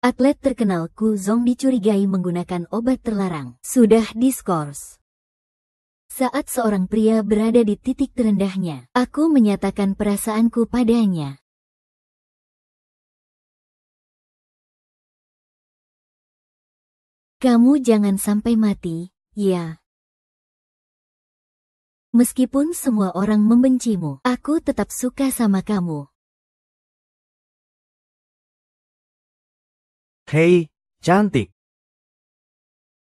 Atlet terkenal Ku Zong dicurigai menggunakan obat terlarang. Sudah diskors. Saat seorang pria berada di titik terendahnya, aku menyatakan perasaanku padanya. Kamu jangan sampai mati, ya. Meskipun semua orang membencimu, aku tetap suka sama kamu. Hei, cantik.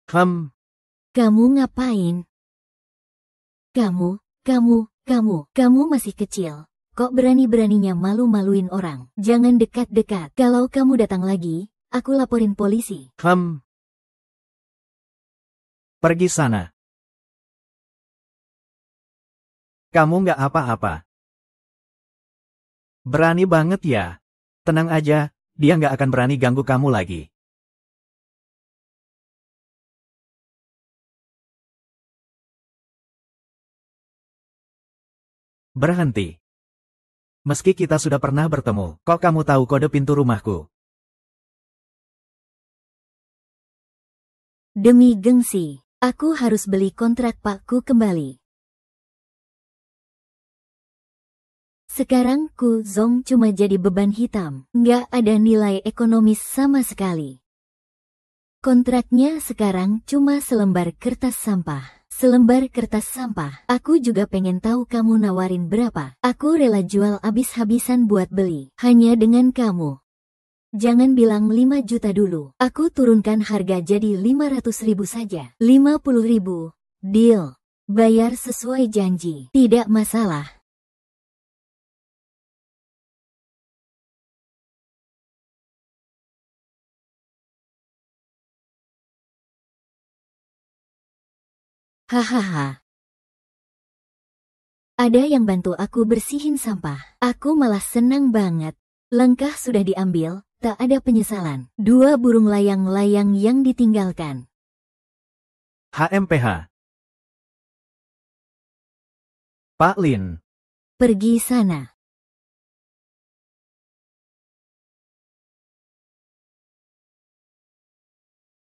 Kamu ngapain? Kamu masih kecil. Kok berani-beraninya malu-maluin orang? Jangan dekat-dekat. Kalau kamu datang lagi, aku laporin polisi. Pergi sana. Kamu nggak apa-apa. Berani banget ya. Tenang aja, dia nggak akan berani ganggu kamu lagi. Berhenti. Meski kita sudah pernah bertemu, kok kamu tahu kode pintu rumahku? Demi gengsi, aku harus beli kontrak Pakku kembali. Sekarang Ku Zong cuma jadi beban hitam, nggak ada nilai ekonomis sama sekali. Kontraknya sekarang cuma selembar kertas sampah. Selembar kertas sampah. Aku juga pengen tahu kamu nawarin berapa. Aku rela jual abis-habisan buat beli. Hanya dengan kamu. Jangan bilang 5 juta dulu. Aku turunkan harga jadi 500.000 saja. 50.000. Deal. Bayar sesuai janji. Tidak masalah. Hahaha. Ada yang bantu aku bersihin sampah. Aku malah senang banget. Langkah sudah diambil, tak ada penyesalan. 2 burung layang-layang yang ditinggalkan. HMPH. Pak Lin. Pergi sana.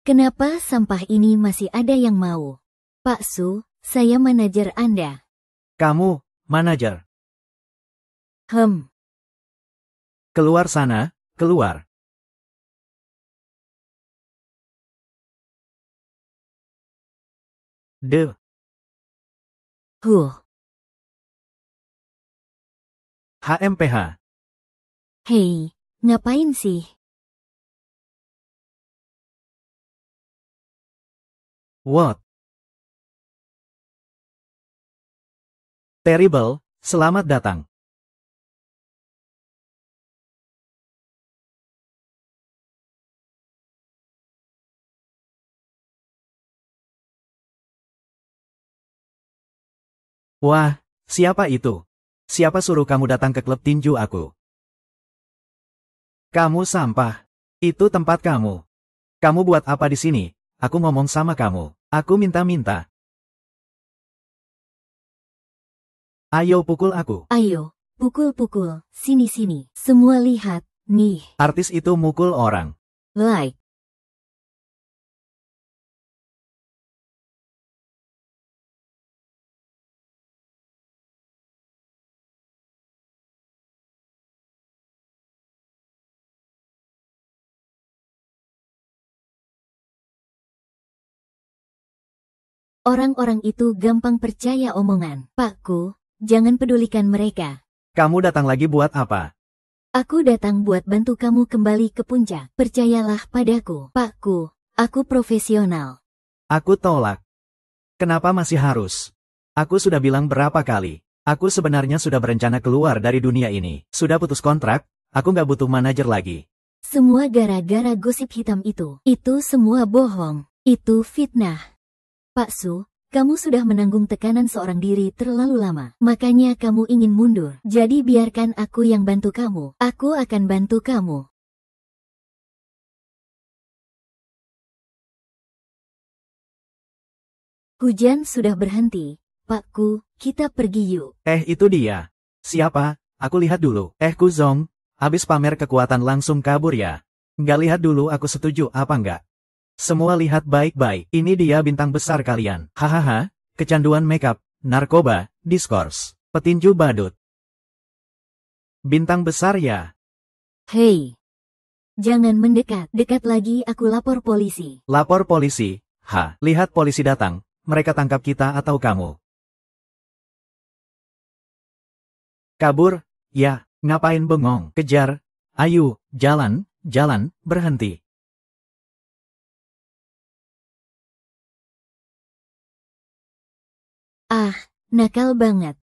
Kenapa sampah ini masih ada yang mau? Pak Su, saya manajer Anda. Kamu, manajer. Keluar sana, keluar. HMPH. Hei, ngapain sih? What? Terrible, selamat datang. Wah, siapa itu? Siapa suruh kamu datang ke klub tinju aku? Kamu sampah. Itu tempat kamu. Kamu buat apa di sini? Aku ngomong sama kamu. Aku minta-minta. Ayo pukul aku. Ayo, pukul-pukul. Sini-sini. Semua lihat, nih. Artis itu mukul orang. Like. Orang-orang itu gampang percaya omongan. Pakku, jangan pedulikan mereka. Kamu datang lagi buat apa? Aku datang buat bantu kamu kembali ke puncak. Percayalah padaku. Pakku, aku profesional. Aku tolak. Kenapa masih harus? Aku sudah bilang berapa kali. Aku sebenarnya sudah berencana keluar dari dunia ini. Sudah putus kontrak, aku nggak butuh manajer lagi. Semua gara-gara gosip hitam itu. Itu semua bohong. Itu fitnah. Pak Su, kamu sudah menanggung tekanan seorang diri terlalu lama. Makanya kamu ingin mundur. Jadi biarkan aku yang bantu kamu. Aku akan bantu kamu. Hujan sudah berhenti. Pakku, kita pergi yuk. Itu dia. Siapa? Aku lihat dulu. Ku Zong, habis pamer kekuatan langsung kabur ya. Nggak lihat dulu aku setuju apa nggak? Semua lihat baik-baik, ini dia bintang besar kalian. Hahaha, kecanduan makeup, narkoba, diskors, petinju badut. Bintang besar ya? Hei, jangan mendekat, dekat lagi aku lapor polisi. Lapor polisi? Lihat polisi datang, mereka tangkap kita atau kamu. Kabur? Ya, ngapain bengong? Kejar, ayo, jalan, berhenti. Ah, nakal banget.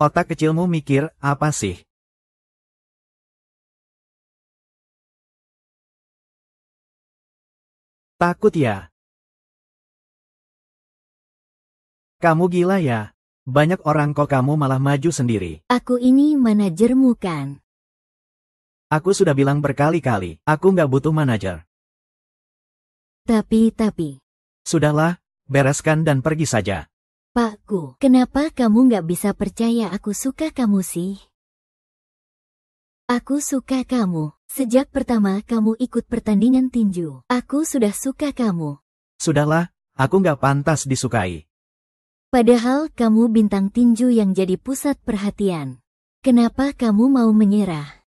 Otak kecilmu mikir, apa sih? Takut ya? Kamu gila ya? Banyak orang kok kamu malah maju sendiri. Aku ini manajermu kan? Aku sudah bilang berkali-kali, aku nggak butuh manajer. Tapi. Sudahlah, bereskan dan pergi saja. Pakku, kenapa kamu nggak bisa percaya aku suka kamu sih? Aku suka kamu. Sejak pertama kamu ikut pertandingan tinju, aku sudah suka kamu. Sudahlah, aku nggak pantas disukai. Padahal kamu bintang tinju yang jadi pusat perhatian. Kenapa kamu mau menyerah?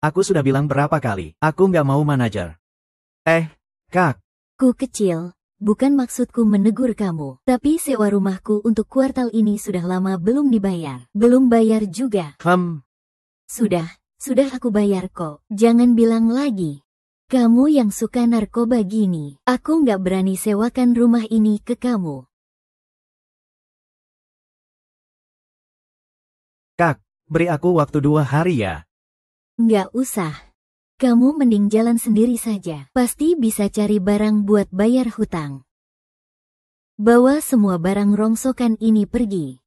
Aku sudah bilang berapa kali, aku nggak mau manajer. Kak, Ku kecil, bukan maksudku menegur kamu, tapi sewa rumahku untuk kuartal ini sudah lama belum dibayar. Belum bayar juga. Sudah aku bayar kok. Jangan bilang lagi. Kamu yang suka narkoba gini, aku nggak berani sewakan rumah ini ke kamu. Kak, beri aku waktu 2 hari ya. Nggak usah. Kamu mending jalan sendiri saja. Pasti bisa cari barang buat bayar hutang. Bawa semua barang rongsokan ini pergi.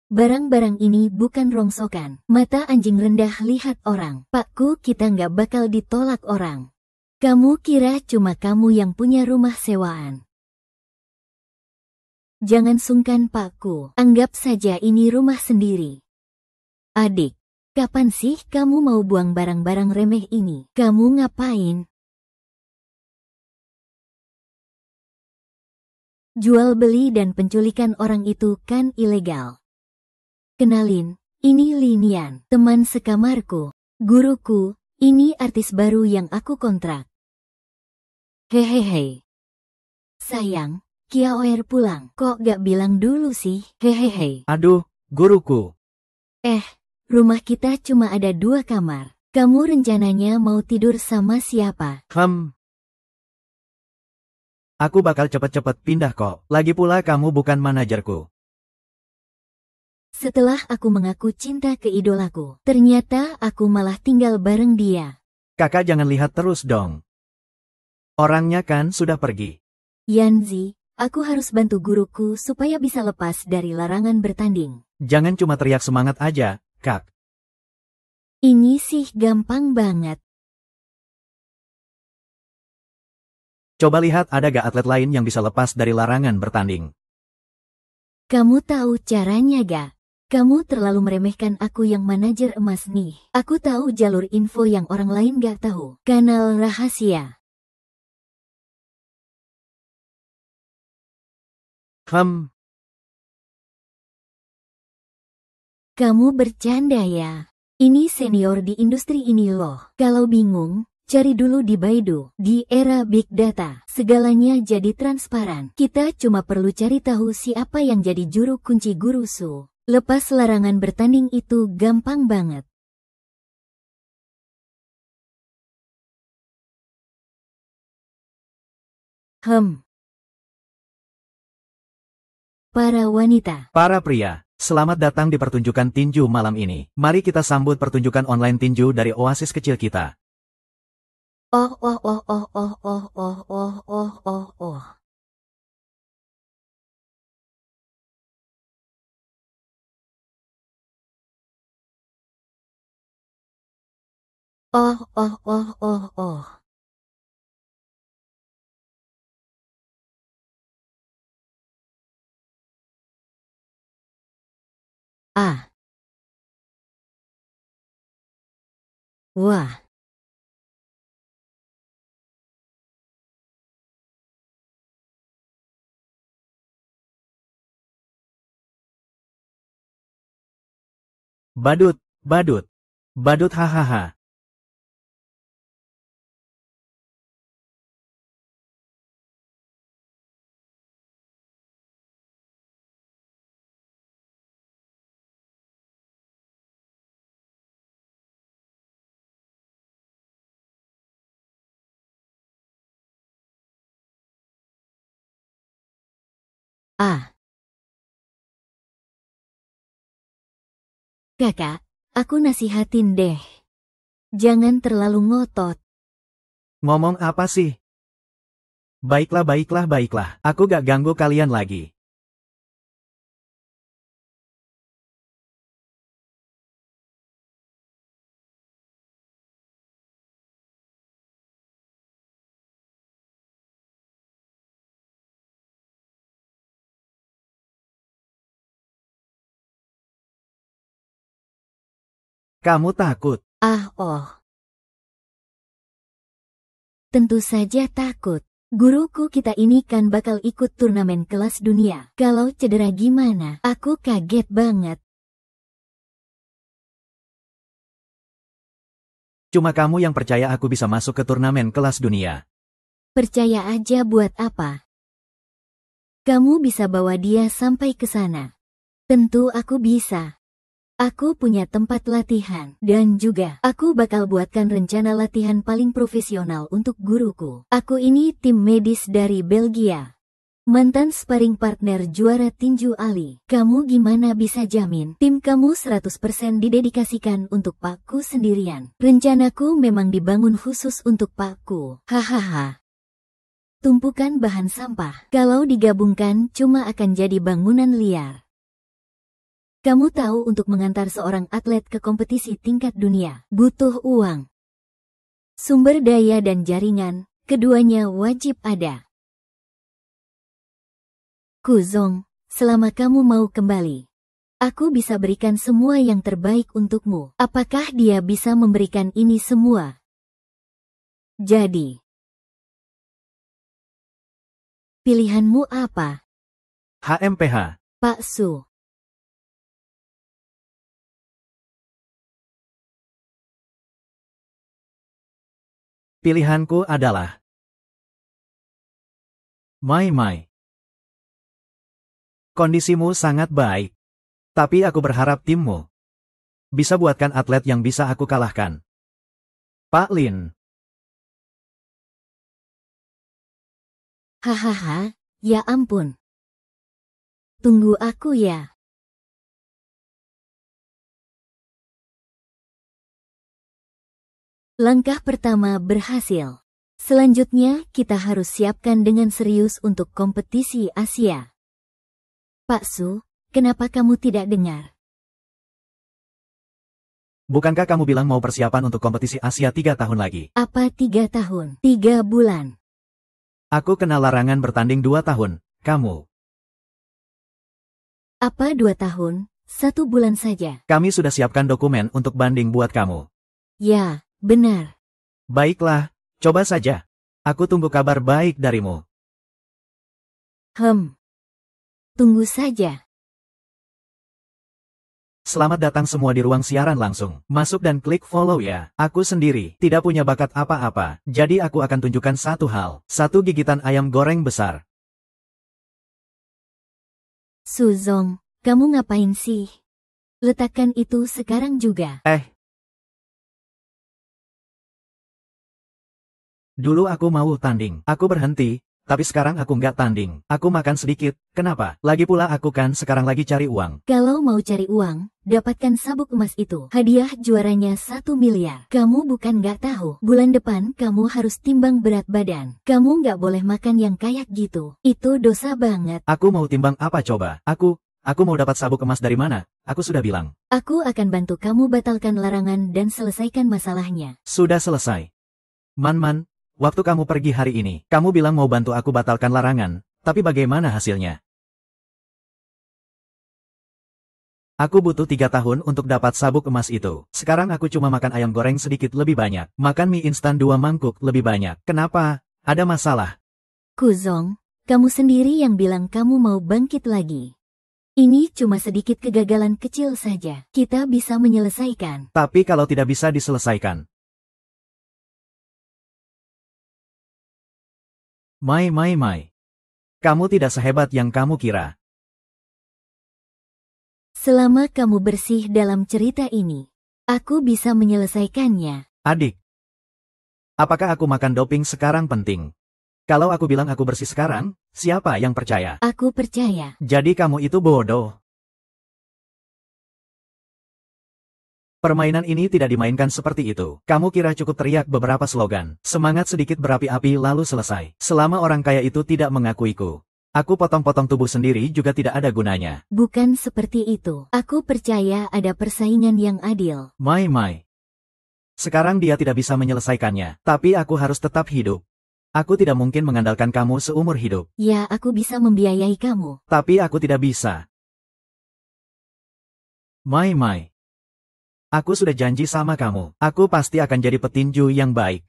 Barang-barang ini bukan rongsokan. Mata anjing rendah lihat orang. Pakku, kita nggak bakal ditolak orang. Kamu kira cuma kamu yang punya rumah sewaan? Jangan sungkan pakku. Anggap saja ini rumah sendiri. Adik, kapan sih kamu mau buang barang-barang remeh ini? Kamu ngapain? Jual beli dan penculikan orang itu kan ilegal. Kenalin, ini Linian, teman sekamarku. Guruku, ini artis baru yang aku kontrak. Hehehe. Sayang, Kiaoer pulang. Kok gak bilang dulu sih? Hehehe. Aduh, guruku. Rumah kita cuma ada 2 kamar. Kamu rencananya mau tidur sama siapa? Aku bakal cepet-cepet pindah kok. Lagi pula kamu bukan manajerku. Setelah aku mengaku cinta ke idolaku, ternyata aku malah tinggal bareng dia. Kakak jangan lihat terus dong. Orangnya kan sudah pergi. Yanzi, aku harus bantu guruku supaya bisa lepas dari larangan bertanding. Jangan cuma teriak semangat aja, Kak. Ini sih gampang banget. Coba lihat ada gak atlet lain yang bisa lepas dari larangan bertanding. Kamu tahu caranya gak? Kamu terlalu meremehkan aku yang manajer emas nih. Aku tahu jalur info yang orang lain gak tahu. Kanal rahasia. Kamu bercanda ya? Ini senior di industri ini loh. Kalau bingung, cari dulu di Baidu. Di era Big Data, segalanya jadi transparan. Kita cuma perlu cari tahu siapa yang jadi juru kunci Guru Su. Lepas larangan bertanding itu gampang banget. Para wanita. Para pria. Selamat datang di pertunjukan tinju malam ini. Mari kita sambut pertunjukan online tinju dari oasis kecil kita. Oh oh oh oh oh oh oh oh oh oh oh. Oh oh oh oh oh. Ah. Wah. Badut, badut, badut hahaha. Ah. Kakak, aku nasihatin deh. Jangan terlalu ngotot. Ngomong apa sih? Baiklah, baiklah, baiklah. Aku gak ganggu kalian lagi. Kamu takut? Ah oh. Tentu saja takut. Guruku kita ini kan bakal ikut turnamen kelas dunia. Kalau cedera gimana? Aku kaget banget. Cuma kamu yang percaya aku bisa masuk ke turnamen kelas dunia. Percaya aja buat apa? Kamu bisa bawa dia sampai ke sana. Tentu aku bisa. Aku punya tempat latihan. Dan juga, aku bakal buatkan rencana latihan paling profesional untuk guruku. Aku ini tim medis dari Belgia. Mantan sparring partner juara tinju Ali. Kamu gimana bisa jamin tim kamu 100% didedikasikan untuk Pakku sendirian? Rencanaku memang dibangun khusus untuk Pakku. Hahaha. Tumpukan bahan sampah. Kalau digabungkan cuma akan jadi bangunan liar. Kamu tahu untuk mengantar seorang atlet ke kompetisi tingkat dunia, butuh uang. Sumber daya dan jaringan, keduanya wajib ada. Kuzong, selama kamu mau kembali, aku bisa berikan semua yang terbaik untukmu. Apakah dia bisa memberikan ini semua? Jadi, pilihanmu apa? HMPH. Pak Su. Pilihanku adalah Mai. Kondisimu sangat baik. Tapi aku berharap timmu bisa buatkan atlet yang bisa aku kalahkan. Pak Lin. Hahaha, ya ampun. Tunggu aku ya. Langkah pertama berhasil. Selanjutnya, kita harus siapkan dengan serius untuk kompetisi Asia. Pak Su, kenapa kamu tidak dengar? Bukankah kamu bilang mau persiapan untuk kompetisi Asia 3 tahun lagi? Apa 3 tahun? 3 bulan. Aku kena larangan bertanding 2 tahun, kamu. Apa 2 tahun? 1 bulan saja. Kami sudah siapkan dokumen untuk banding buat kamu. Ya, benar. Baiklah, coba saja. Aku tunggu kabar baik darimu. Tunggu saja. Selamat datang semua di ruang siaran langsung. Masuk dan klik follow ya. Aku sendiri tidak punya bakat apa-apa, jadi aku akan tunjukkan satu hal. 1 gigitan ayam goreng besar. Suzong, kamu ngapain sih? Letakkan itu sekarang juga. Dulu aku mau tanding. Aku berhenti, Tapi sekarang aku nggak tanding. Aku makan sedikit. Kenapa? Lagi pula aku kan sekarang lagi cari uang. Kalau mau cari uang, dapatkan sabuk emas itu. Hadiah juaranya 1 miliar. Kamu bukan nggak tahu. Bulan depan kamu harus timbang berat badan. Kamu nggak boleh makan yang kayak gitu. Itu dosa banget. Aku mau timbang apa coba? Aku mau dapat sabuk emas dari mana? Aku sudah bilang. Aku akan bantu kamu batalkan larangan dan selesaikan masalahnya. Sudah selesai. Man, waktu kamu pergi hari ini, kamu bilang mau bantu aku batalkan larangan, tapi bagaimana hasilnya? Aku butuh 3 tahun untuk dapat sabuk emas itu. Sekarang aku cuma makan ayam goreng sedikit lebih banyak. Makan mie instan 2 mangkuk lebih banyak. Kenapa? Ada masalah. Kuzong, kamu sendiri yang bilang kamu mau bangkit lagi. Ini cuma sedikit kegagalan kecil saja. Kita bisa menyelesaikan. Tapi kalau tidak bisa diselesaikan. Mai. Kamu tidak sehebat yang kamu kira. Selama kamu bersih dalam cerita ini, aku bisa menyelesaikannya. Adik. Apakah aku makan doping sekarang penting? Kalau aku bilang aku bersih sekarang, siapa yang percaya? Aku percaya. Jadi kamu itu bodoh. Permainan ini tidak dimainkan seperti itu. Kamu kira cukup teriak beberapa slogan, semangat sedikit berapi-api lalu selesai. Selama orang kaya itu tidak mengakuiku, aku potong-potong tubuh sendiri juga tidak ada gunanya. Bukan seperti itu. Aku percaya ada persaingan yang adil. Mai. Sekarang dia tidak bisa menyelesaikannya, tapi aku harus tetap hidup. Aku tidak mungkin mengandalkan kamu seumur hidup. Ya, aku bisa membiayai kamu. Tapi aku tidak bisa. Mai. Aku sudah janji sama kamu. Aku pasti akan jadi petinju yang baik.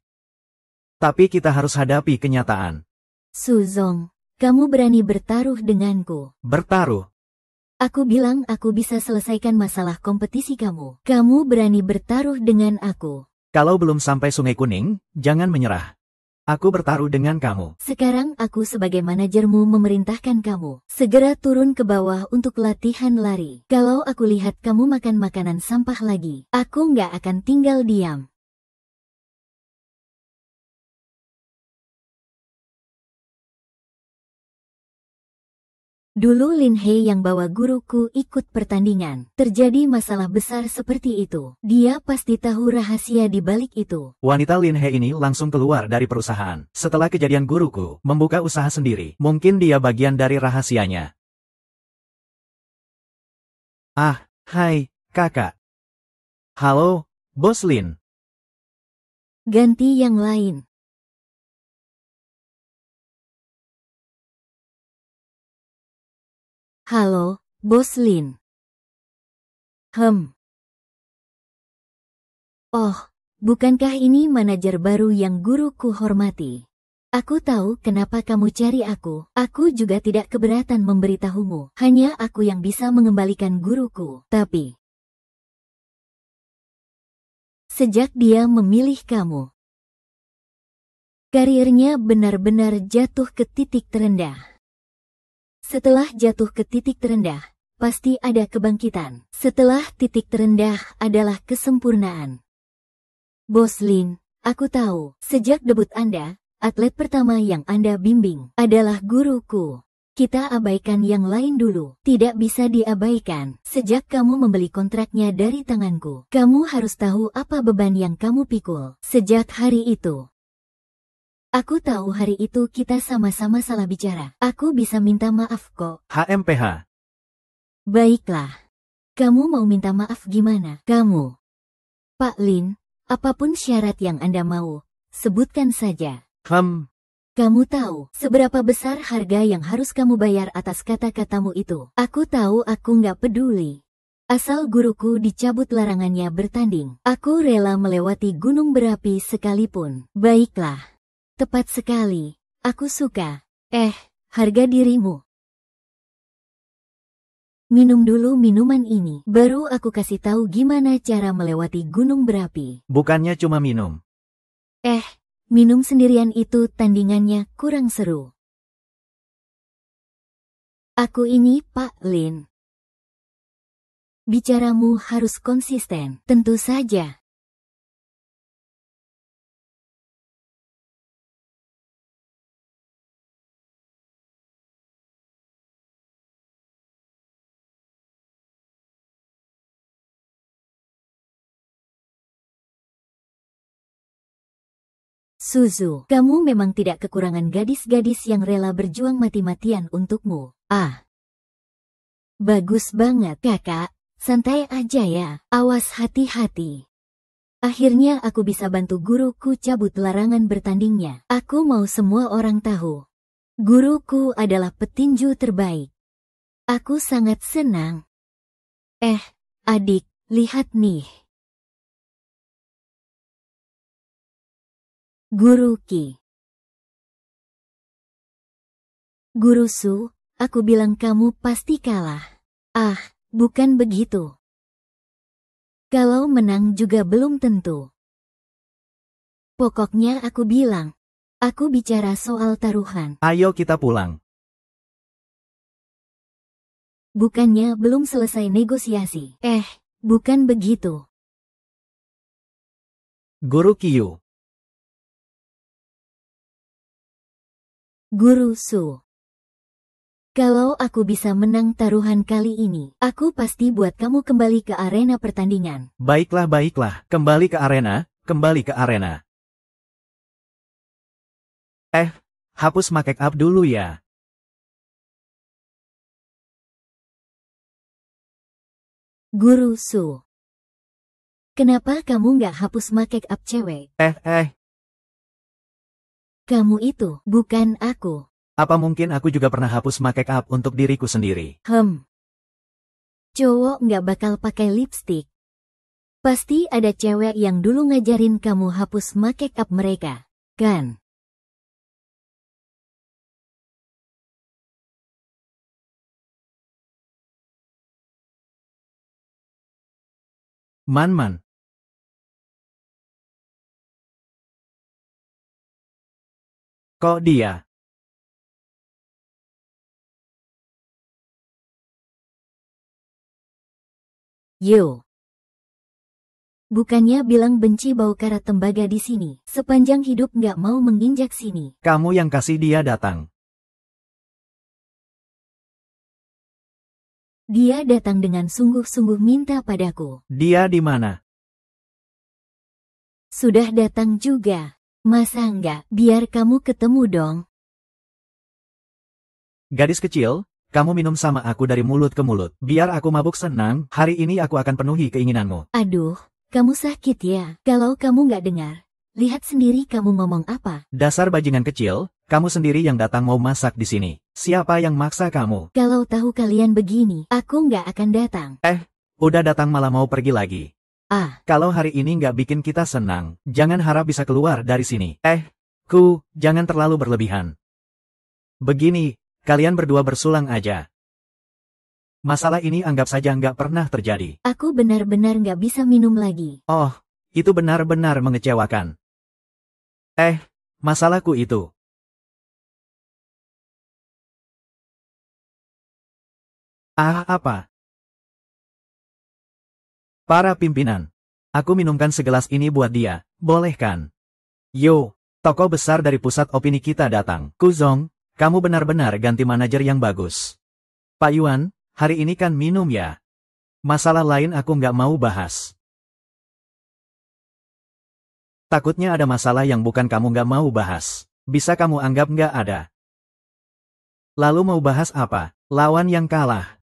Tapi kita harus hadapi kenyataan. Suzong, kamu berani bertaruh denganku. Bertaruh. Aku bilang aku bisa selesaikan masalah kompetisi kamu. Kamu berani bertaruh dengan aku. Kalau belum sampai Sungai Kuning, jangan menyerah. Aku bertaruh dengan kamu. Sekarang aku sebagai manajermu memerintahkan kamu segera turun ke bawah untuk latihan lari. Kalau aku lihat kamu makan makanan sampah lagi, aku nggak akan tinggal diam. Dulu Lin Hei yang bawa guruku ikut pertandingan. Terjadi masalah besar seperti itu. Dia pasti tahu rahasia di balik itu. Wanita Lin Hei ini langsung keluar dari perusahaan. Setelah kejadian guruku, membuka usaha sendiri. Mungkin dia bagian dari rahasianya. Ah, hai, kakak. Halo, Bos Lin. Ganti yang lain. Halo, Bos Lin. Oh, bukankah ini manajer baru yang guruku hormati? Aku tahu kenapa kamu cari aku. Aku juga tidak keberatan memberitahumu. Hanya aku yang bisa mengembalikan guruku. Tapi sejak dia memilih kamu, karirnya benar-benar jatuh ke titik terendah. Setelah jatuh ke titik terendah, pasti ada kebangkitan. Setelah titik terendah adalah kesempurnaan. Bos Lin, aku tahu, sejak debut Anda, atlet pertama yang Anda bimbing adalah guruku. Kita abaikan yang lain dulu. Tidak bisa diabaikan. Sejak kamu membeli kontraknya dari tanganku, kamu harus tahu apa beban yang kamu pikul. Sejak hari itu, aku tahu hari itu kita sama-sama salah bicara. Aku bisa minta maaf kok. HMPH. Baiklah. Kamu mau minta maaf gimana? Kamu, Pak Lin, apapun syarat yang Anda mau, sebutkan saja. Kamu tahu seberapa besar harga yang harus kamu bayar atas kata-katamu itu. Aku tahu aku nggak peduli. Asal guruku dicabut larangannya bertanding, aku rela melewati gunung berapi sekalipun. Baiklah. Tepat sekali. Aku suka. Harga dirimu. Minum dulu minuman ini. Baru aku kasih tahu gimana cara melewati gunung berapi. Bukannya cuma minum. Minum sendirian itu tandingannya kurang seru. Aku ini Pak Lin. Bicaramu harus konsisten. Tentu saja. Suzu, kamu memang tidak kekurangan gadis-gadis yang rela berjuang mati-matian untukmu. Ah, bagus banget, kakak. Santai aja ya. Awas hati-hati. Akhirnya aku bisa bantu guruku cabut larangan bertandingnya. Aku mau semua orang tahu. Guruku adalah petinju terbaik. Aku sangat senang. Adik, lihat nih. Guru Ki. Guru Su, aku bilang kamu pasti kalah. Ah, bukan begitu. Kalau menang juga belum tentu. Pokoknya aku bilang, aku bicara soal taruhan. Ayo kita pulang. Bukannya belum selesai negosiasi. Bukan begitu. Guru Kyu. Guru Su. Kalau aku bisa menang taruhan kali ini, aku pasti buat kamu kembali ke arena pertandingan. Baiklah, baiklah. Kembali ke arena, kembali ke arena. Hapus make up dulu ya. Guru Su. Kenapa kamu nggak hapus make up cewek? Kamu itu, bukan aku. Apa mungkin aku juga pernah hapus make up untuk diriku sendiri? Cowok nggak bakal pakai lipstick. Pasti ada cewek yang dulu ngajarin kamu hapus make up mereka, kan? Man. Kok dia? Yo. Bukannya bilang benci bau karat tembaga di sini. Sepanjang hidup nggak mau menginjak sini. Kamu yang kasih dia datang. Dia datang dengan sungguh-sungguh minta padaku. Dia di mana? Sudah datang juga. Masa enggak? Biar kamu ketemu dong. Gadis kecil, kamu minum sama aku dari mulut ke mulut. Biar aku mabuk senang, hari ini aku akan penuhi keinginanmu. Aduh, kamu sakit ya. Kalau kamu nggak dengar, lihat sendiri kamu ngomong apa. Dasar bajingan kecil, kamu sendiri yang datang mau masak di sini. Siapa yang maksa kamu? Kalau tahu kalian begini, aku nggak akan datang. Udah datang malah mau pergi lagi. Kalau hari ini nggak bikin kita senang, jangan harap bisa keluar dari sini. Jangan terlalu berlebihan. Begini, kalian berdua bersulang aja. Masalah ini anggap saja nggak pernah terjadi. Aku benar-benar nggak bisa minum lagi. Oh, itu benar-benar mengecewakan. Masalahku itu. Apa? Para pimpinan. Aku minumkan segelas ini buat dia, boleh kan? Yo, tokoh besar dari pusat opini kita datang. Kuzong, kamu benar-benar ganti manajer yang bagus. Pak Yuan, hari ini kan minum ya? Masalah lain aku nggak mau bahas. Takutnya ada masalah yang bukan kamu nggak mau bahas. Bisa kamu anggap nggak ada. Lalu mau bahas apa? Lawan yang kalah.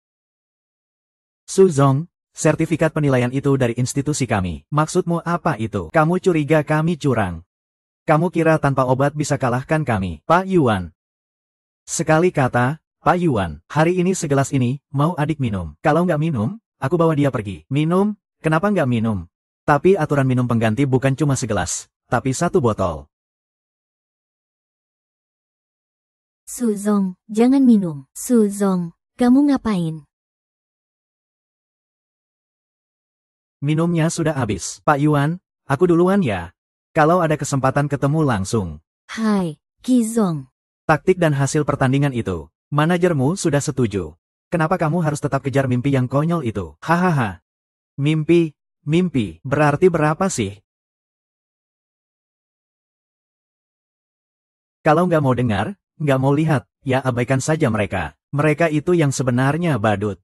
Suzong, sertifikat penilaian itu dari institusi kami. Maksudmu apa itu? Kamu curiga kami curang. Kamu kira tanpa obat bisa kalahkan kami, Pak Yuan? Sekali kata, Pak Yuan, hari ini segelas ini, mau adik minum. Kalau nggak minum, aku bawa dia pergi. Minum? Kenapa nggak minum? Tapi aturan minum pengganti bukan cuma segelas, tapi 1 botol. Suzong, jangan minum. Suzong, kamu ngapain? Minumnya sudah habis. Pak Yuan, aku duluan ya. Kalau ada kesempatan ketemu langsung. Hai, Kizong. Taktik dan hasil pertandingan itu. Manajermu sudah setuju. Kenapa kamu harus tetap kejar mimpi yang konyol itu? Hahaha. Mimpi. Berarti berapa sih? Kalau nggak mau dengar, nggak mau lihat, ya abaikan saja mereka. Mereka itu yang sebenarnya badut.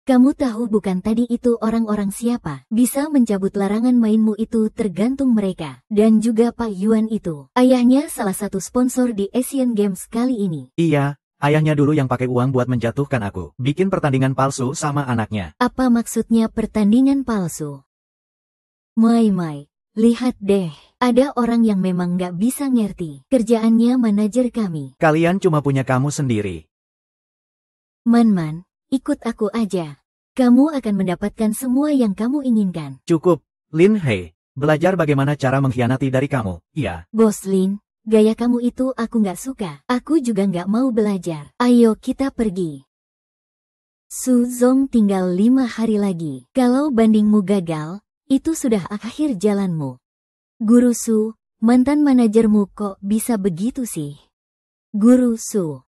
Kamu tahu bukan tadi itu orang-orang siapa? Bisa mencabut larangan mainmu itu tergantung mereka. Dan juga Pak Yuan itu. Ayahnya salah satu sponsor di Asian Games kali ini. Iya, ayahnya dulu yang pakai uang buat menjatuhkan aku. Bikin pertandingan palsu sama anaknya. Apa maksudnya pertandingan palsu? Mai, lihat deh. Ada orang yang memang nggak bisa ngerti. Kerjaannya manajer kami. Kalian cuma punya kamu sendiri. Man, ikut aku aja. Kamu akan mendapatkan semua yang kamu inginkan. Cukup, Lin Hei. Belajar bagaimana cara mengkhianati dari kamu. Iya. Bos Lin, gaya kamu itu aku nggak suka. Aku juga nggak mau belajar. Ayo kita pergi. Su Zong tinggal 5 hari lagi. Kalau bandingmu gagal, itu sudah akhir jalanmu. Guru Su, mantan manajermu kok bisa begitu sih? Guru Su.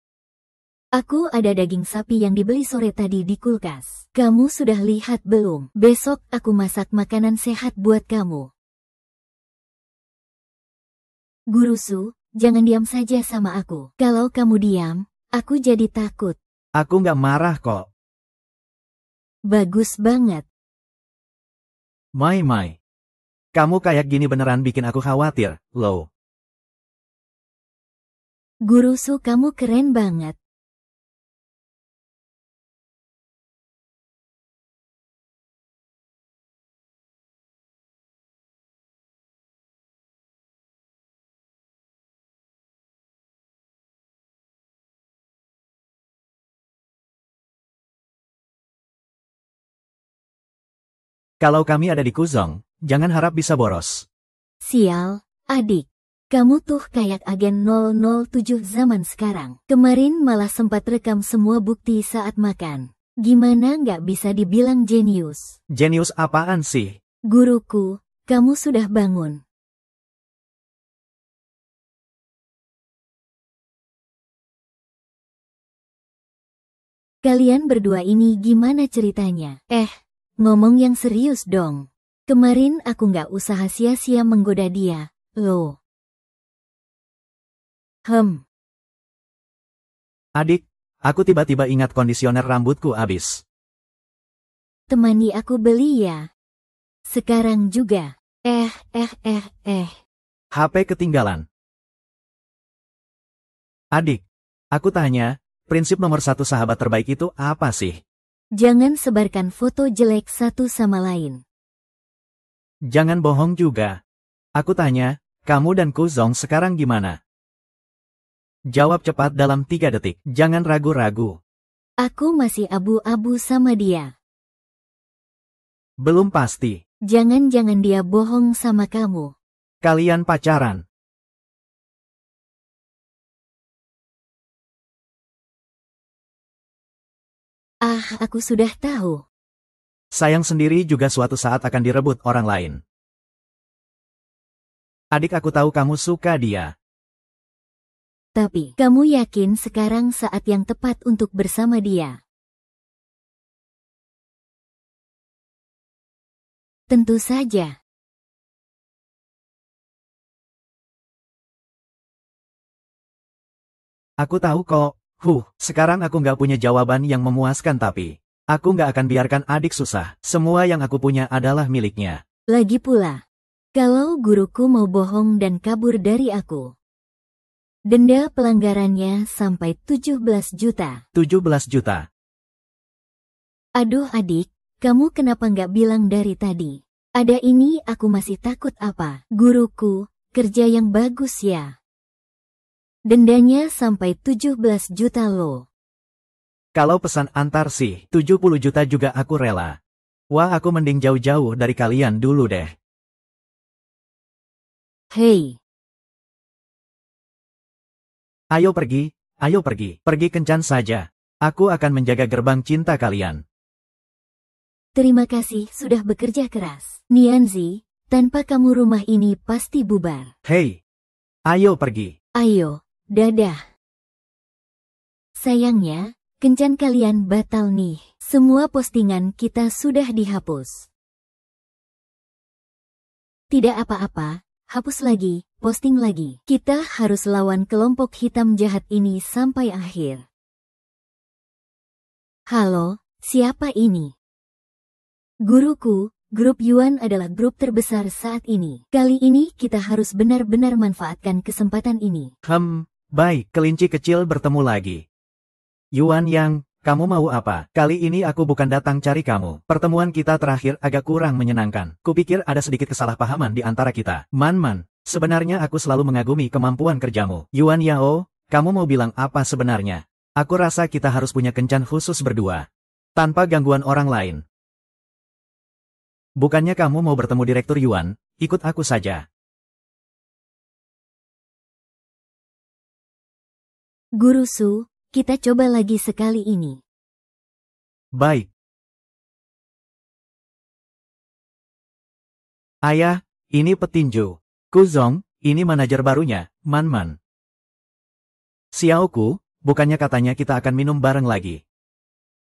Aku ada daging sapi yang dibeli sore tadi di kulkas. Kamu sudah lihat belum? Besok aku masak makanan sehat buat kamu. Guru Su, jangan diam saja sama aku. Kalau kamu diam, aku jadi takut. Aku nggak marah kok. Bagus banget. Mai. Kamu kayak gini beneran bikin aku khawatir, loh. Guru Su, kamu keren banget. Kalau kami ada di Kuzong, jangan harap bisa boros. Sial, adik. Kamu tuh kayak agen 007 zaman sekarang. Kemarin malah sempat rekam semua bukti saat makan. Gimana nggak bisa dibilang jenius? Jenius apaan sih? Guruku, kamu sudah bangun. Kalian berdua ini gimana ceritanya? Ngomong yang serius dong. Kemarin aku nggak usaha sia-sia menggoda dia, loh. Adik, aku tiba-tiba ingat kondisioner rambutku habis. Temani aku beli ya. Sekarang juga. HP ketinggalan. Adik, aku tanya, prinsip nomor 1 sahabat terbaik itu apa sih? Jangan sebarkan foto jelek satu sama lain. Jangan bohong juga. Aku tanya, kamu dan Kuzong sekarang gimana? Jawab cepat dalam 3 detik. Jangan ragu-ragu. Aku masih abu-abu sama dia. Belum pasti. Jangan-jangan dia bohong sama kamu. Kalian pacaran. Aku sudah tahu. Sayang sendiri juga suatu saat akan direbut orang lain. Adik, aku tahu kamu suka dia. Tapi, kamu yakin sekarang saat yang tepat untuk bersama dia? Tentu saja. Aku tahu kok. Sekarang aku nggak punya jawaban yang memuaskan tapi aku nggak akan biarkan adik susah. Semua yang aku punya adalah miliknya. Lagi pula, kalau guruku mau bohong dan kabur dari aku, denda pelanggarannya sampai 17 juta. 17 juta. Aduh adik, kamu kenapa nggak bilang dari tadi? Ada ini aku masih takut apa? Guruku, kerja yang bagus ya. Dendanya sampai 17 juta loh. Kalau pesan antar sih, 70 juta juga aku rela. Wah, aku mending jauh-jauh dari kalian dulu deh. Hei. Ayo pergi. Pergi kencan saja. Aku akan menjaga gerbang cinta kalian. Terima kasih sudah bekerja keras. Nianzi, tanpa kamu rumah ini pasti bubar. Hei. Ayo pergi. Ayo. Dadah. Sayangnya, kencan kalian batal nih. Semua postingan kita sudah dihapus. Tidak apa-apa, hapus lagi, posting lagi. Kita harus lawan kelompok hitam jahat ini sampai akhir. Halo, Siapa ini? Guruku, grup Yuan adalah grup terbesar saat ini. Kali ini kita harus benar-benar manfaatkan kesempatan ini. Baik, kelinci kecil bertemu lagi. Yuan Yang, kamu mau apa? Kali ini aku bukan datang cari kamu. Pertemuan kita terakhir agak kurang menyenangkan. Kupikir ada sedikit kesalahpahaman di antara kita. Man, sebenarnya aku selalu mengagumi kemampuan kerjamu. Yuan Yao, kamu mau bilang apa sebenarnya? Aku rasa kita harus punya kencan khusus berdua. Tanpa gangguan orang lain. Bukannya kamu mau bertemu Direktur Yuan, ikut aku saja. Guru Su, kita coba lagi sekali ini. Baik. Ayah, ini petinju. Kuzong, ini manajer barunya, Man. Xiaoku, bukannya katanya kita akan minum bareng lagi.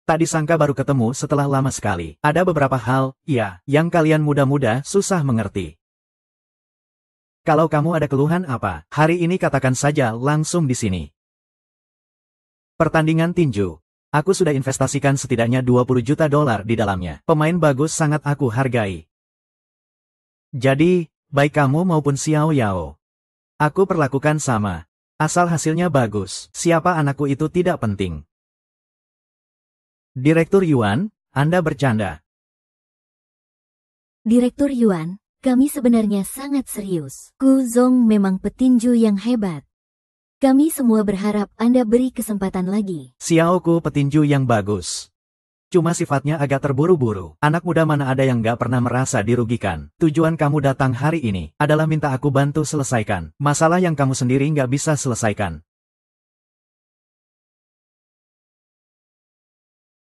Tak disangka baru ketemu setelah lama sekali. Ada beberapa hal, ya, yang kalian muda-muda susah mengerti. Kalau kamu ada keluhan apa, hari ini katakan saja langsung di sini. Pertandingan tinju. Aku sudah investasikan setidaknya 20 juta dolar di dalamnya. Pemain bagus sangat aku hargai. Jadi, baik kamu maupun Xiao Yao. Aku perlakukan sama. Asal hasilnya bagus, siapa anakku itu tidak penting. Direktur Yuan, Anda bercanda. Direktur Yuan, kami sebenarnya sangat serius. Kuzong memang petinju yang hebat. Kami semua berharap Anda beri kesempatan lagi. Xiaoku petinju yang bagus. Cuma sifatnya agak terburu-buru. Anak muda mana ada yang gak pernah merasa dirugikan. Tujuan kamu datang hari ini adalah minta aku bantu selesaikan masalah yang kamu sendiri gak bisa selesaikan.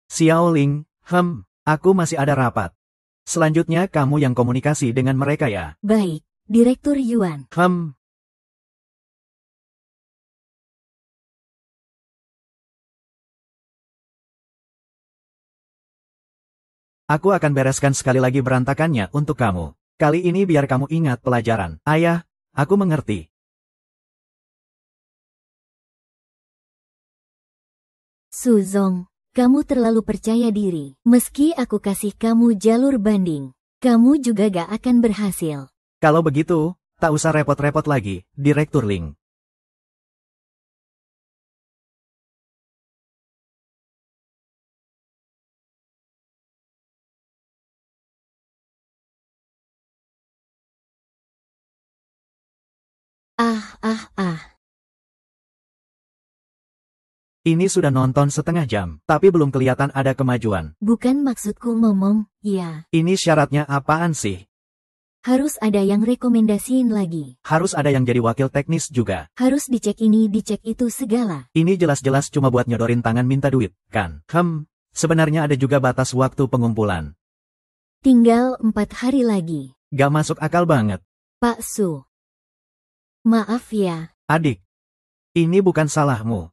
Xiao Ling, aku masih ada rapat. Selanjutnya kamu yang komunikasi dengan mereka ya. Baik, Direktur Yuan. Aku akan bereskan sekali lagi berantakannya untuk kamu. Kali ini biar kamu ingat pelajaran. Ayah, aku mengerti. Suzong, kamu terlalu percaya diri. Meski aku kasih kamu jalur banding, kamu juga gak akan berhasil. Kalau begitu, tak usah repot-repot lagi, Direktur Ling. Ini sudah nonton setengah jam, tapi belum kelihatan ada kemajuan. Bukan maksudku ngomong, ya. Ini syaratnya apaan sih? Harus ada yang rekomendasiin lagi. Harus ada yang jadi wakil teknis juga. Harus dicek ini, dicek itu segala. Ini jelas-jelas cuma buat nyodorin tangan minta duit, kan? Sebenarnya ada juga batas waktu pengumpulan. Tinggal 4 hari lagi. Gak masuk akal banget. Pak Su. Maaf ya. Adik. Ini bukan salahmu.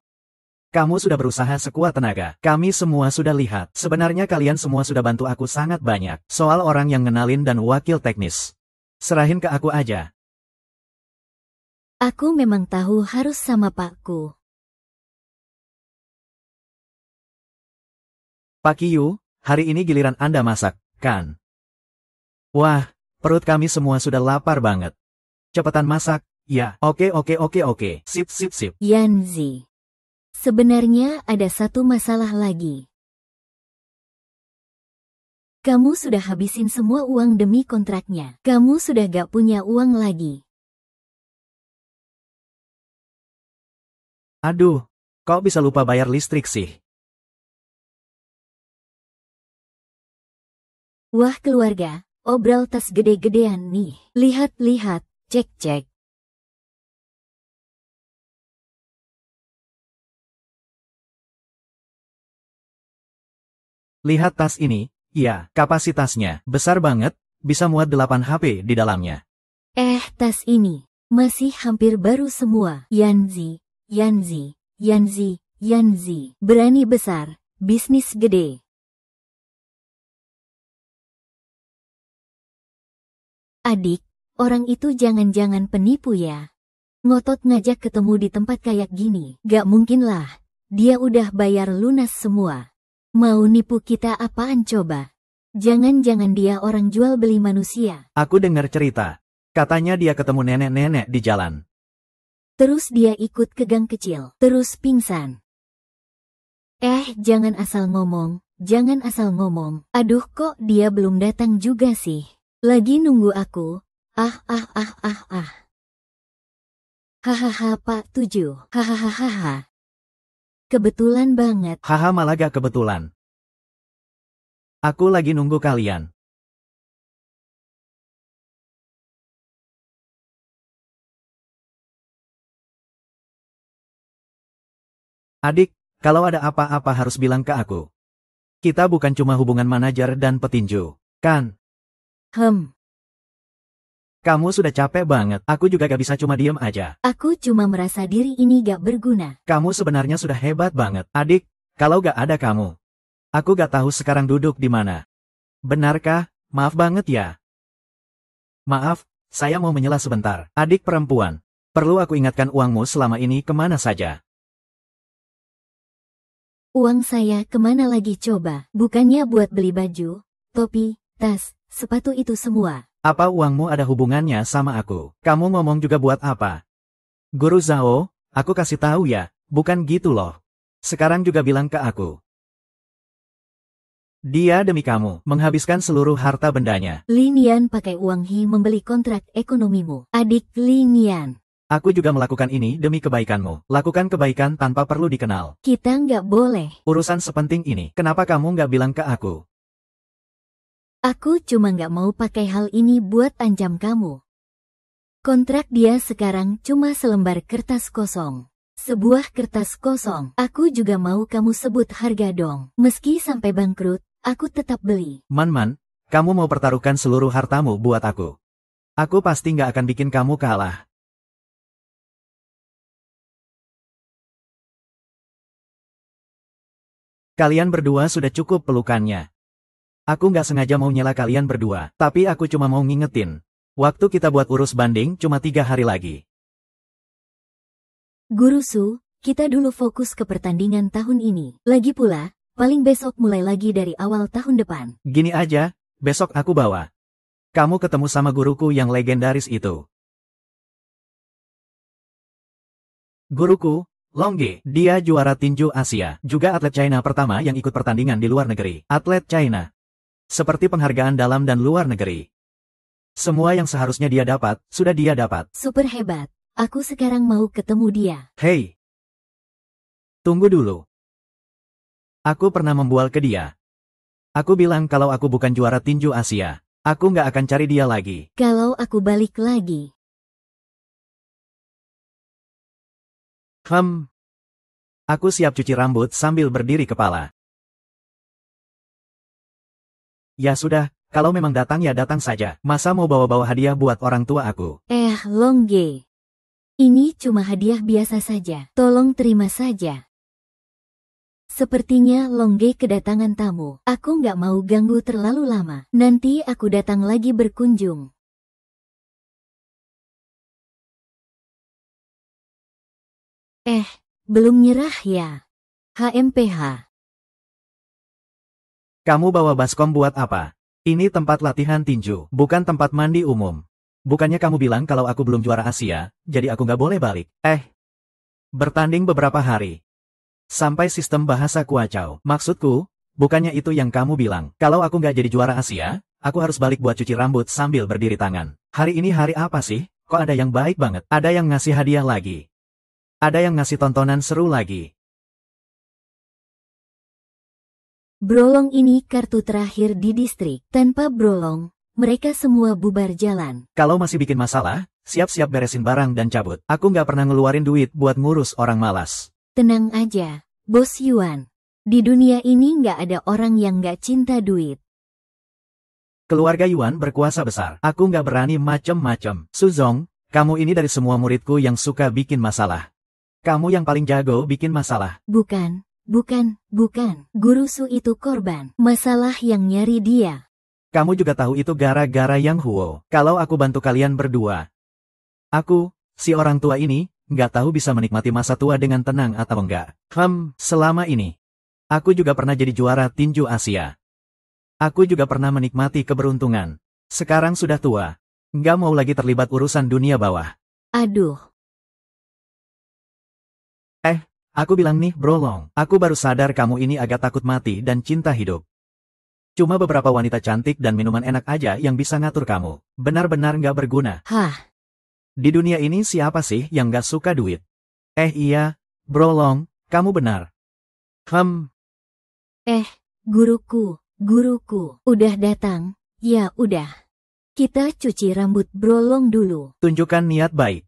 Kamu sudah berusaha sekuat tenaga. Kami semua sudah lihat. Sebenarnya kalian semua sudah bantu aku sangat banyak. Soal orang yang ngenalin dan wakil teknis. Serahin ke aku aja. Aku memang tahu harus sama Pakku. Pak Kiyu, hari ini giliran Anda masak, kan? Wah, perut kami semua sudah lapar banget. Cepetan masak, ya. Oke. Sip. Yanzi. Sebenarnya ada satu masalah lagi. Kamu sudah habisin semua uang demi kontraknya. Kamu sudah gak punya uang lagi. Aduh, kok bisa lupa bayar listrik sih? Wah keluarga, obrol tas gede-gedean nih. Lihat, cek. Lihat tas ini, ya, kapasitasnya besar banget, bisa muat 8 HP di dalamnya. Tas ini masih hampir baru semua. Yanzi. Berani besar, bisnis gede. Adik, orang itu jangan-jangan penipu ya. Ngotot ngajak ketemu di tempat kayak gini. Gak mungkin lah, dia udah bayar lunas semua. Mau nipu kita apaan coba? Jangan-jangan dia orang jual beli manusia. Aku dengar cerita. Katanya dia ketemu nenek-nenek di jalan. Terus dia ikut ke gang kecil. Terus pingsan. Jangan asal ngomong. Jangan asal ngomong. Aduh, kok dia belum datang juga sih? Lagi nunggu aku. Hahaha Pak 7. Hahaha. Kebetulan banget. Haha, malah gak kebetulan. Aku lagi nunggu kalian. Adik, kalau ada apa-apa harus bilang ke aku. Kita bukan cuma hubungan manajer dan petinju, kan? Kamu sudah capek banget, aku juga gak bisa cuma diem aja. Aku cuma merasa diri ini gak berguna. Kamu sebenarnya sudah hebat banget. Adik, kalau gak ada kamu, aku gak tahu sekarang duduk di mana. Benarkah? Maaf banget ya. Maaf, saya mau menyela sebentar. Adik perempuan, perlu aku ingatkan uangmu selama ini kemana saja? Uang saya kemana lagi coba? Bukannya buat beli baju, topi, tas, sepatu itu semua. Apa uangmu ada hubungannya sama aku? Kamu ngomong juga buat apa? Guru Zhao, aku kasih tahu ya, bukan gitu loh. Sekarang juga bilang ke aku. Dia demi kamu, menghabiskan seluruh harta bendanya. Lin Yan pakai uang Hi membeli kontrak ekonomimu. Adik Lin Yan. Aku juga melakukan ini demi kebaikanmu. Lakukan kebaikan tanpa perlu dikenal. Kita nggak boleh. Urusan sepenting ini, kenapa kamu nggak bilang ke aku? Aku cuma nggak mau pakai hal ini buat ancam kamu. Kontrak dia sekarang cuma selembar kertas kosong. Sebuah kertas kosong. Aku juga mau kamu sebut harga dong. Meski sampai bangkrut, aku tetap beli. Man, kamu mau pertaruhkan seluruh hartamu buat aku. Aku pasti nggak akan bikin kamu kalah. Kalian berdua sudah cukup pelukannya. Aku nggak sengaja mau nyela kalian berdua, tapi aku cuma mau ngingetin. Waktu kita buat urus banding cuma 3 hari lagi. Guru Su, kita dulu fokus ke pertandingan tahun ini. Lagi pula, paling besok mulai lagi dari awal tahun depan. Gini aja, besok aku bawa kamu ketemu sama guruku yang legendaris itu. Guruku, Longge, dia juara tinju Asia, juga atlet China pertama yang ikut pertandingan di luar negeri. Atlet China. Seperti penghargaan dalam dan luar negeri. Semua yang seharusnya dia dapat, sudah dia dapat. Super hebat. Aku sekarang mau ketemu dia. Hei. Tunggu dulu. Aku pernah membual ke dia. Aku bilang kalau aku bukan juara tinju Asia, aku nggak akan cari dia lagi. Kalau aku balik lagi. Aku siap cuci rambut sambil berdiri kepala. Ya sudah, kalau memang datang ya datang saja. Masa mau bawa-bawa hadiah buat orang tua aku? Longge. Ini cuma hadiah biasa saja. Tolong terima saja. Sepertinya Longge kedatangan tamu. Aku nggak mau ganggu terlalu lama. Nanti aku datang lagi berkunjung. Belum nyerah ya? HMPH. Kamu bawa baskom buat apa? Ini tempat latihan tinju, bukan tempat mandi umum. Bukannya kamu bilang kalau aku belum juara Asia, jadi aku nggak boleh balik. Bertanding beberapa hari. Sampai sistem bahasa kuacau. Maksudku, bukannya itu yang kamu bilang. Kalau aku nggak jadi juara Asia, aku harus balik buat cuci rambut sambil berdiri tangan. Hari ini hari apa sih? Kok ada yang baik banget? Ada yang ngasih hadiah lagi. Ada yang ngasih tontonan seru lagi. Brolong ini kartu terakhir di distrik. Tanpa Brolong, mereka semua bubar jalan. Kalau masih bikin masalah, siap-siap beresin barang dan cabut. Aku nggak pernah ngeluarin duit buat ngurus orang malas. Tenang aja, Bos Yuan. Di dunia ini nggak ada orang yang nggak cinta duit. Keluarga Yuan berkuasa besar. Aku nggak berani macem-macem. Suzong, kamu ini dari semua muridku yang suka bikin masalah. Kamu yang paling jago bikin masalah. Bukan. Guru Su itu korban. Masalah yang nyari dia. Kamu juga tahu itu gara-gara Yang Huo. Kalau aku bantu kalian berdua. Aku, si orang tua ini, nggak tahu bisa menikmati masa tua dengan tenang atau enggak. Selama ini. Aku juga pernah jadi juara tinju Asia. Aku juga pernah menikmati keberuntungan. Sekarang sudah tua. Nggak mau lagi terlibat urusan dunia bawah. Aduh, Aku bilang nih Bro Long, aku baru sadar kamu ini agak takut mati dan cinta hidup. Cuma beberapa wanita cantik dan minuman enak aja yang bisa ngatur kamu. Benar-benar nggak berguna. hah, Di dunia ini siapa sih yang nggak suka duit? Iya, Bro Long, kamu benar. guruku, udah datang, ya udah. Kita cuci rambut brolong dulu. Tunjukkan niat baik.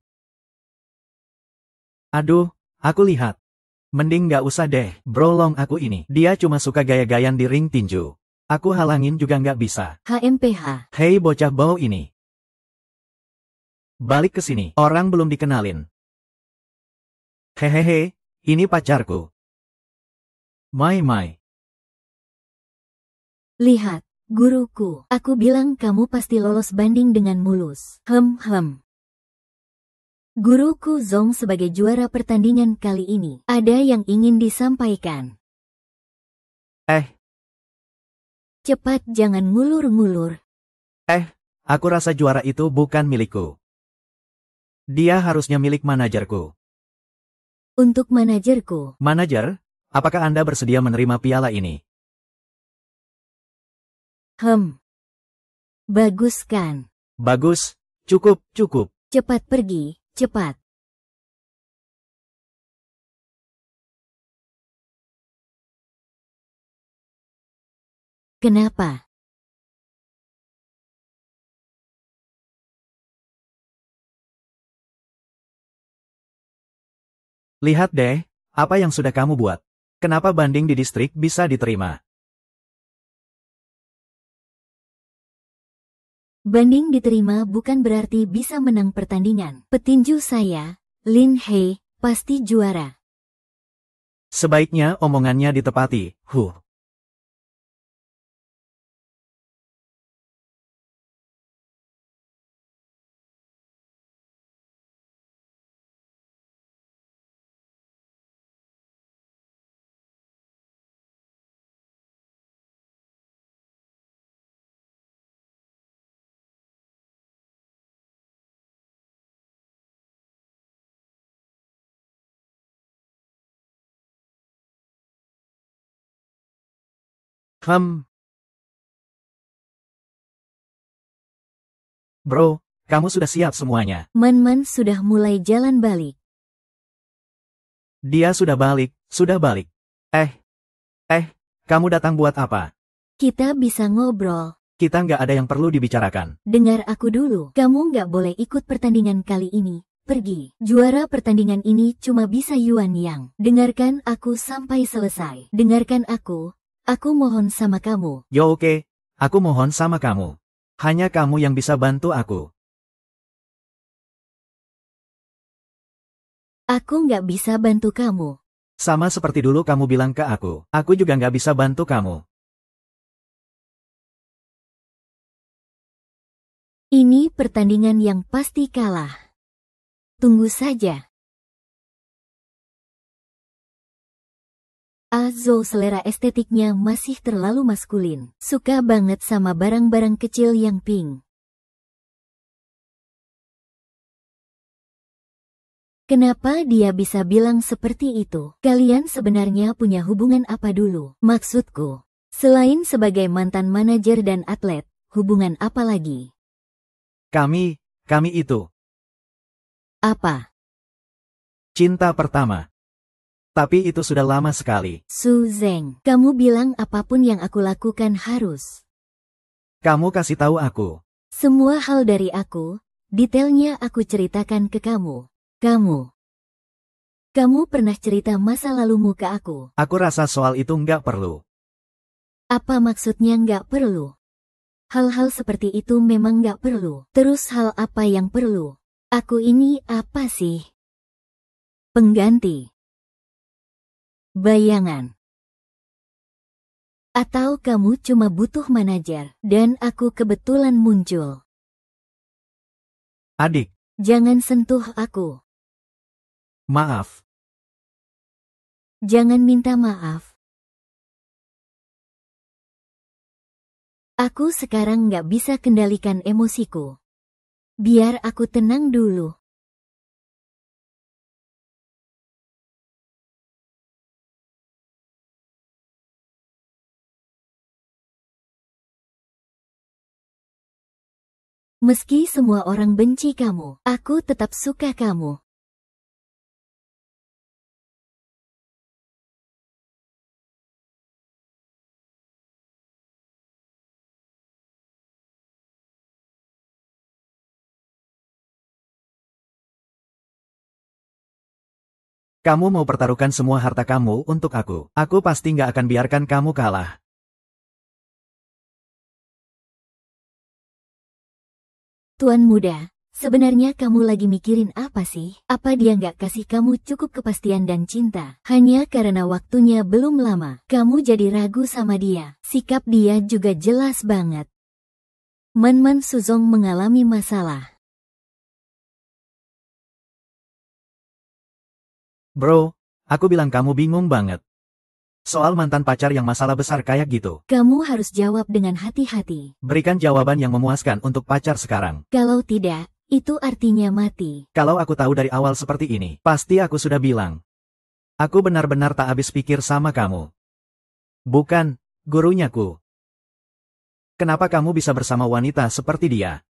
Aduh, aku lihat. Mending nggak usah deh, Bro Long aku ini. Dia cuma suka gaya-gayan di ring tinju. Aku halangin juga nggak bisa. HMPH, Hei bocah bau ini. Balik ke sini, orang belum dikenalin. Hehehe, ini pacarku. My. lihat, guruku. Aku bilang kamu pasti lolos banding dengan mulus. Guruku Zong sebagai juara pertandingan kali ini. Ada yang ingin disampaikan. Cepat jangan ngulur-ngulur. Aku rasa juara itu bukan milikku. Dia harusnya milik manajerku. Untuk manajerku. Manajer, apakah Anda bersedia menerima piala ini? Bagus kan? Bagus, cukup. Cepat pergi, cepat. Kenapa? Lihat deh, apa yang sudah kamu buat. Kenapa banding di distrik bisa diterima? Banding diterima bukan berarti bisa menang pertandingan. Petinju saya, Lin Hei, pasti juara. Sebaiknya omongannya ditepati, Bro, kamu sudah siap semuanya. Man sudah mulai jalan balik. Dia sudah balik. Kamu datang buat apa? Kita bisa ngobrol. Kita nggak ada yang perlu dibicarakan. Dengar aku dulu. Kamu nggak boleh ikut pertandingan kali ini. Pergi. Juara pertandingan ini cuma bisa Yuan Yang. Dengarkan aku sampai selesai. Dengarkan aku. Aku mohon sama kamu. Yo oke, aku mohon sama kamu. Hanya kamu yang bisa bantu aku. Aku nggak bisa bantu kamu. Sama seperti dulu kamu bilang ke aku juga nggak bisa bantu kamu. Ini pertandingan yang pasti kalah. Tunggu saja. Azo selera estetiknya masih terlalu maskulin. Suka banget sama barang-barang kecil yang pink. Kenapa dia bisa bilang seperti itu? Kalian sebenarnya punya hubungan apa dulu? Maksudku, selain sebagai mantan manajer dan atlet, hubungan apa lagi? Kami itu Apa? cinta pertama. Tapi itu sudah lama sekali. Su Zeng, kamu bilang apapun yang aku lakukan harus. Kamu kasih tahu aku. Semua hal dari aku, detailnya aku ceritakan ke kamu. Kamu pernah cerita masa lalumu ke aku. Aku rasa soal itu nggak perlu. Apa maksudnya nggak perlu? Hal-hal seperti itu memang nggak perlu. Terus hal apa yang perlu? Aku ini apa sih? Pengganti. Bayangan. Atau kamu cuma butuh manajer, dan aku kebetulan muncul. Adik, Jangan sentuh aku. maaf. Jangan minta maaf. Aku sekarang nggak bisa kendalikan emosiku. Biar aku tenang dulu. Meski semua orang benci kamu, aku tetap suka kamu. Kamu mau pertaruhkan semua harta kamu untuk aku. Aku pasti nggak akan biarkan kamu kalah. Tuan muda, sebenarnya kamu lagi mikirin apa sih? Apa dia nggak kasih kamu cukup kepastian dan cinta? Hanya karena waktunya belum lama, kamu jadi ragu sama dia. Sikap dia juga jelas banget. Man Suzong mengalami masalah. Bro, aku bilang kamu bingung banget. Soal mantan pacar yang masalah besar kayak gitu. Kamu harus jawab dengan hati-hati. Berikan jawaban yang memuaskan untuk pacar sekarang. Kalau tidak, itu artinya mati. Kalau aku tahu dari awal seperti ini, pasti aku sudah bilang. Aku benar-benar tak habis pikir sama kamu. Bukan, gurunyaku. Kenapa kamu bisa bersama wanita seperti dia?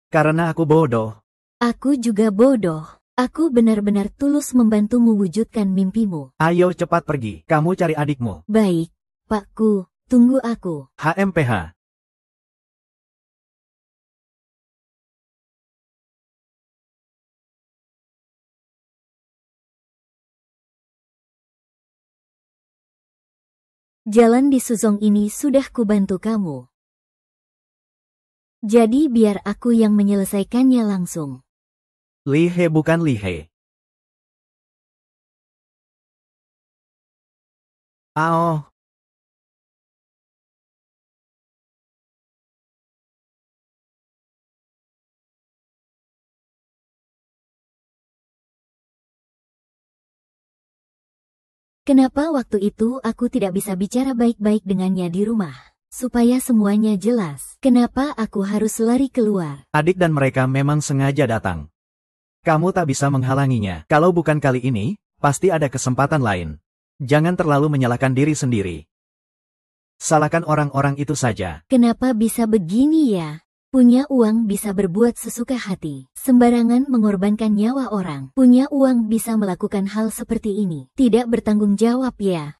Karena aku bodoh. Aku juga bodoh. Aku benar-benar tulus membantumu wujudkan mimpimu. Ayo cepat pergi, kamu cari adikmu. Baik, Pakku, tunggu aku. HMPH. Jalan di Suzong ini sudah kubantu kamu. Jadi biar aku yang menyelesaikannya langsung. Li He bukan Li He. Ao. Kenapa waktu itu aku tidak bisa bicara baik-baik dengannya di rumah? Supaya semuanya jelas. Kenapa aku harus lari keluar? Adik dan mereka memang sengaja datang. Kamu tak bisa menghalanginya. Kalau bukan kali ini, pasti ada kesempatan lain. Jangan terlalu menyalahkan diri sendiri. Salahkan orang-orang itu saja. Kenapa bisa begini ya? Punya uang bisa berbuat sesuka hati. Sembarangan mengorbankan nyawa orang. Punya uang bisa melakukan hal seperti ini. Tidak bertanggung jawab ya.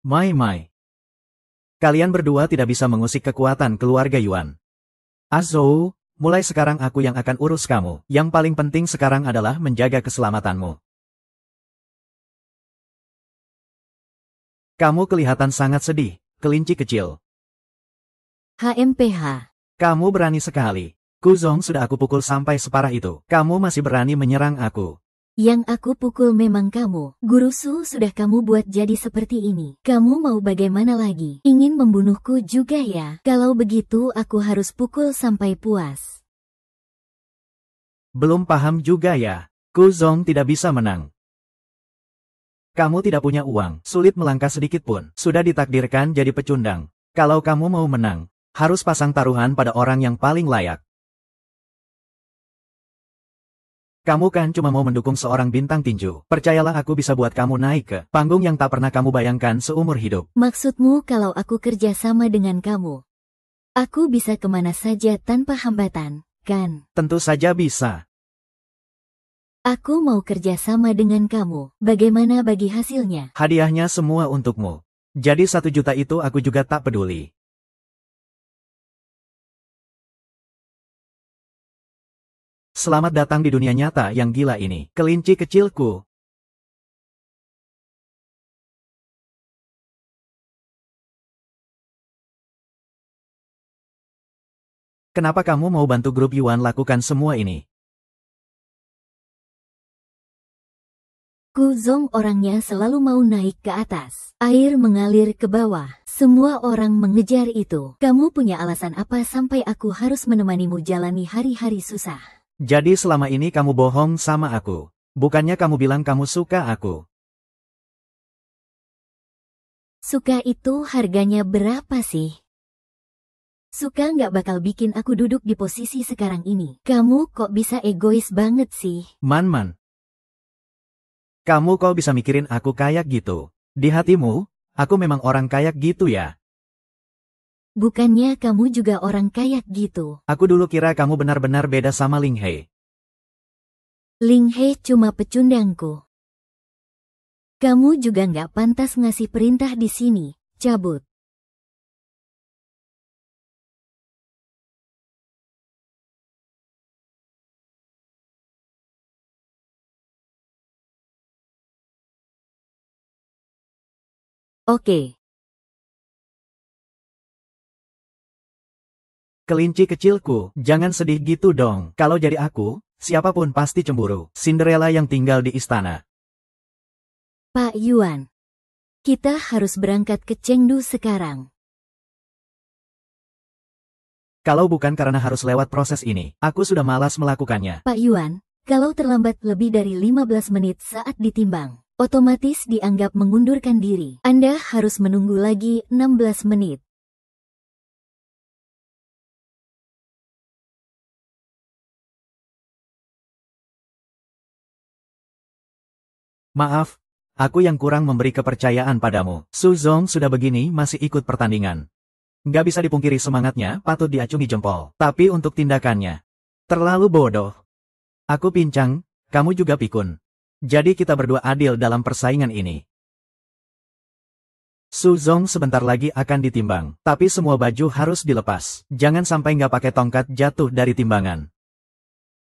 Mai. Kalian berdua tidak bisa mengusik kekuatan keluarga Yuan. Azou, mulai sekarang aku yang akan urus kamu. Yang paling penting sekarang adalah menjaga keselamatanmu. Kamu kelihatan sangat sedih, kelinci kecil. HMPH. Kamu berani sekali. Kuzong sudah aku pukul sampai separah itu. Kamu masih berani menyerang aku. Yang aku pukul memang kamu. Guru Su sudah kamu buat jadi seperti ini. Kamu mau bagaimana lagi? Ingin membunuhku juga ya? Kalau begitu aku harus pukul sampai puas. Belum paham juga ya. Kuzong tidak bisa menang. Kamu tidak punya uang, sulit melangkah sedikit pun. Sudah ditakdirkan jadi pecundang. Kalau kamu mau menang, harus pasang taruhan pada orang yang paling layak. Kamu kan cuma mau mendukung seorang bintang tinju. Percayalah aku bisa buat kamu naik ke panggung yang tak pernah kamu bayangkan seumur hidup. Maksudmu kalau aku kerja sama dengan kamu? Aku bisa kemana saja tanpa hambatan, kan? Tentu saja bisa. Aku mau kerja sama dengan kamu. Bagaimana bagi hasilnya? Hadiahnya semua untukmu. Jadi 1 juta itu aku juga tak peduli. Selamat datang di dunia nyata yang gila ini, kelinci kecilku. Kenapa kamu mau bantu grup Yuan lakukan semua ini? Kuzong orangnya selalu mau naik ke atas. Air mengalir ke bawah. Semua orang mengejar itu. Kamu punya alasan apa sampai aku harus menemanimu jalani hari-hari susah? Jadi selama ini kamu bohong sama aku. Bukannya kamu bilang kamu suka aku. Suka itu harganya berapa sih? Suka nggak bakal bikin aku duduk di posisi sekarang ini. Kamu kok bisa egois banget sih? Man. Kamu kok bisa mikirin aku kayak gitu? Di hatimu, aku memang orang kayak gitu ya? Bukannya kamu juga orang kayak gitu? Aku dulu kira kamu benar-benar beda sama Ling Hei. Ling Hei cuma pecundangku. Kamu juga nggak pantas ngasih perintah di sini. Cabut. Oke. Kelinci kecilku, jangan sedih gitu dong. Kalau jadi aku, siapapun pasti cemburu. Cinderella yang tinggal di istana. Pak Yuan. Kita harus berangkat ke Chengdu sekarang. Kalau bukan karena harus lewat proses ini, aku sudah malas melakukannya. Pak Yuan, kalau terlambat lebih dari 15 menit saat ditimbang, otomatis dianggap mengundurkan diri. Anda harus menunggu lagi 16 menit. Maaf, aku yang kurang memberi kepercayaan padamu. Su Zong sudah begini masih ikut pertandingan. Nggak bisa dipungkiri semangatnya, patut diacungi jempol. Tapi untuk tindakannya, terlalu bodoh. Aku pincang, kamu juga pikun. Jadi kita berdua adil dalam persaingan ini. Su Zong sebentar lagi akan ditimbang, tapi semua baju harus dilepas. Jangan sampai nggak pakai tongkat jatuh dari timbangan.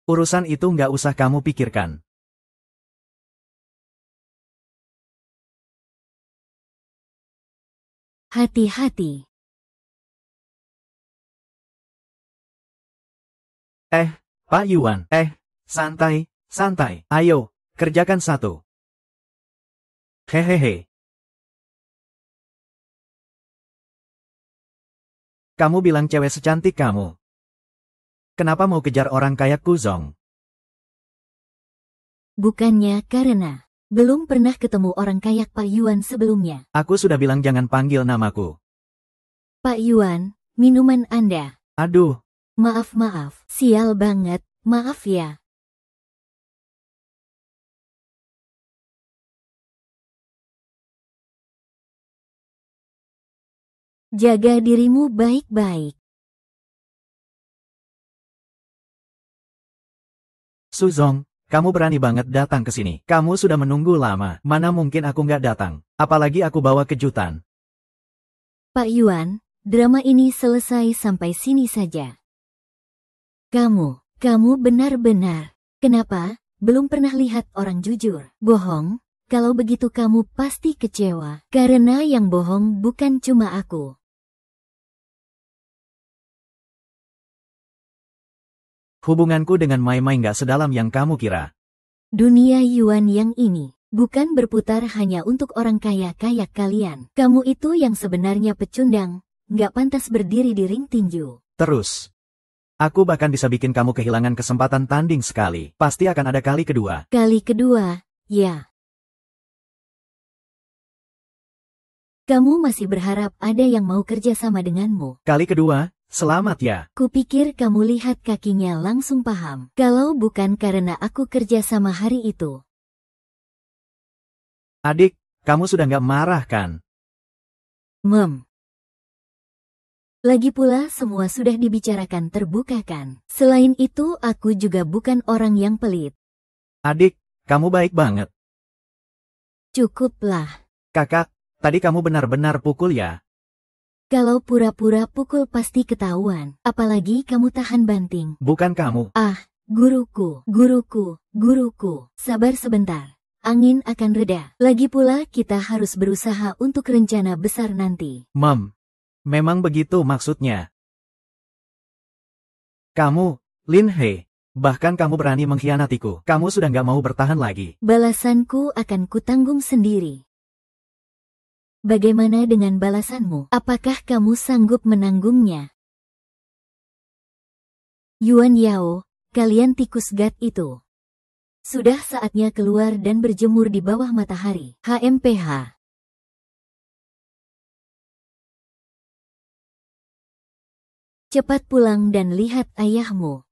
Urusan itu nggak usah kamu pikirkan. Hati-hati. Pak Yuan, santai, santai. Ayo, kerjakan satu. Hehehe. Kamu bilang cewek secantik kamu. Kenapa mau kejar orang kayak Kuzong? Bukannya karena belum pernah ketemu orang kayak Pak Yuan sebelumnya. Aku sudah bilang jangan panggil namaku. Pak Yuan, minuman Anda. Aduh, Maaf, sial banget, maaf ya. Jaga dirimu baik-baik. Suzong, kamu berani banget datang ke sini. Kamu sudah menunggu lama, mana mungkin aku nggak datang. Apalagi aku bawa kejutan. Pak Yuan, drama ini selesai sampai sini saja. Kamu benar-benar. Kenapa? Belum pernah lihat orang jujur. Bohong? Kalau begitu kamu pasti kecewa. Karena yang bohong bukan cuma aku. Hubunganku dengan Mai Mai nggak sedalam yang kamu kira. Dunia Yuan yang ini bukan berputar hanya untuk orang kaya kayak kalian. Kamu itu yang sebenarnya pecundang, nggak pantas berdiri di ring tinju. Terus, aku bahkan bisa bikin kamu kehilangan kesempatan tanding sekali. Pasti akan ada kali kedua. Kali kedua, ya. Kamu masih berharap ada yang mau kerja sama denganmu. Kali kedua, selamat ya. Kupikir kamu lihat kakinya langsung paham. Kalau bukan karena aku kerja sama hari itu. Adik, kamu sudah nggak marah kan? Lagi pula semua sudah dibicarakan terbuka kan. Selain itu aku juga bukan orang yang pelit. Adik, kamu baik banget. Cukuplah. Kakak, tadi kamu benar-benar pukul ya? Kalau pura-pura pukul pasti ketahuan. Apalagi kamu tahan banting. Bukan kamu. Guruku. Sabar sebentar. Angin akan reda. Lagi pula kita harus berusaha untuk rencana besar nanti. Memang begitu maksudnya. Kamu, Lin Hei, bahkan kamu berani mengkhianatiku. Kamu sudah nggak mau bertahan lagi. Balasanku akan kutanggung sendiri. Bagaimana dengan balasanmu? Apakah kamu sanggup menanggungnya? Yuan Yao, kalian tikus gat itu. Sudah saatnya keluar dan berjemur di bawah matahari. HMPH. Cepat pulang dan lihat ayahmu.